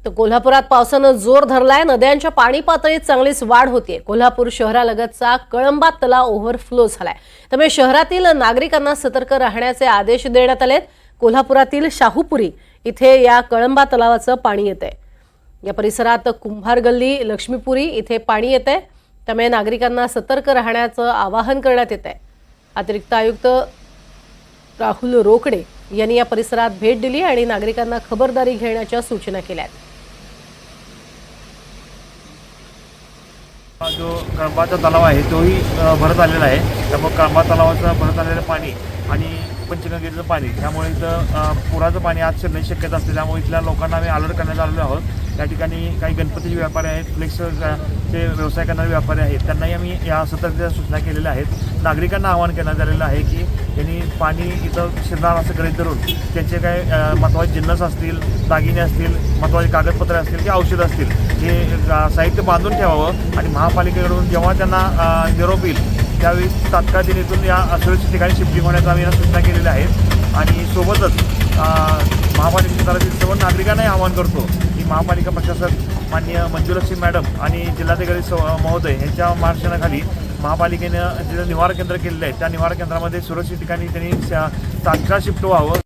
तर कोल्हापुरात पावसानं जोर धरलाय। नद्यांच्या पाणी पातळीत चांगलीच वाढ होतीये। कोल्हापूर शहरालगतचा कळंबा तलाव ओव्हरफ्लो झालाय, त्यामुळे शहरातील नागरिकांना सतर्क राहण्याचे आदेश देण्यात आलेत। कोल्हापुरातील शाहूपुरी इथे या कळंबा तलावाचं पाणी येतंय। या परिसरात कुंभार गल्ली, लक्ष्मीपुरी इथे पाणी येतंय, त्यामुळे नागरिकांना सतर्क राहण्याचं आवाहन करण्यात येतंय। अतिरिक्त आयुक्त राहुल रोकडे यांनी या परिसरात भेट दिली आणि नागरिकांना खबरदारी घेण्याच्या सूचना केल्या आहेत। जो कळंबाचा तलाव आहे तोही भरत आलेला आहे। त्यामुळे कळंबा तलावाचं भरत आलेलं पाणी आणि पंचगंगेचं पाणी त्यामुळे इथं पुराचं पाणी आज शिरण्याची शक्यता असते। त्यामुळे इथल्या लोकांना आम्ही अलर्ट करण्यात आलेलो आहोत। त्या ठिकाणी काही गणपतीचे व्यापारी आहेत, फ्लेक्सचे व्यवसाय करणारे व्यापारी आहेत, त्यांनाही आम्ही या सतर्कतेच्या सूचना केलेल्या आहेत। नागरिकांना आवाहन करण्यात आलेलं आहे की त्यांनी पाणी इथं शिरणार असं गृहीत धरून त्यांचे काही महत्त्वाचे जिन्नस असतील, दागिने असतील, महत्त्वाचे कागदपत्र असतील की औषधं असतील हे साहित्य बांधून ठेवावं आणि महापालिकेकडून जेव्हा त्यांना निरोप येईल त्यावेळी तात्काळ इथून या सुरक्षित ठिकाणी शिफ्टिंग होण्याचा आम्ही सूचना केलेल्या आहेत। आणि सोबतच महापालिकेच्या तर्फे सर्व नागरिकांनाही आवाहन करतो की महापालिका प्रशासक माननीय मंजुलक्ष्मी मॅडम आणि जिल्हाधिकारी महोदय यांच्या मार्गदर्शनाखाली महापालिकेनं जे निवारा केंद्र केलेलं आहे त्या निवारा केंद्रामध्ये सुरक्षित ठिकाणी त्यांनी तात्काळ शिफ्ट व्हावं।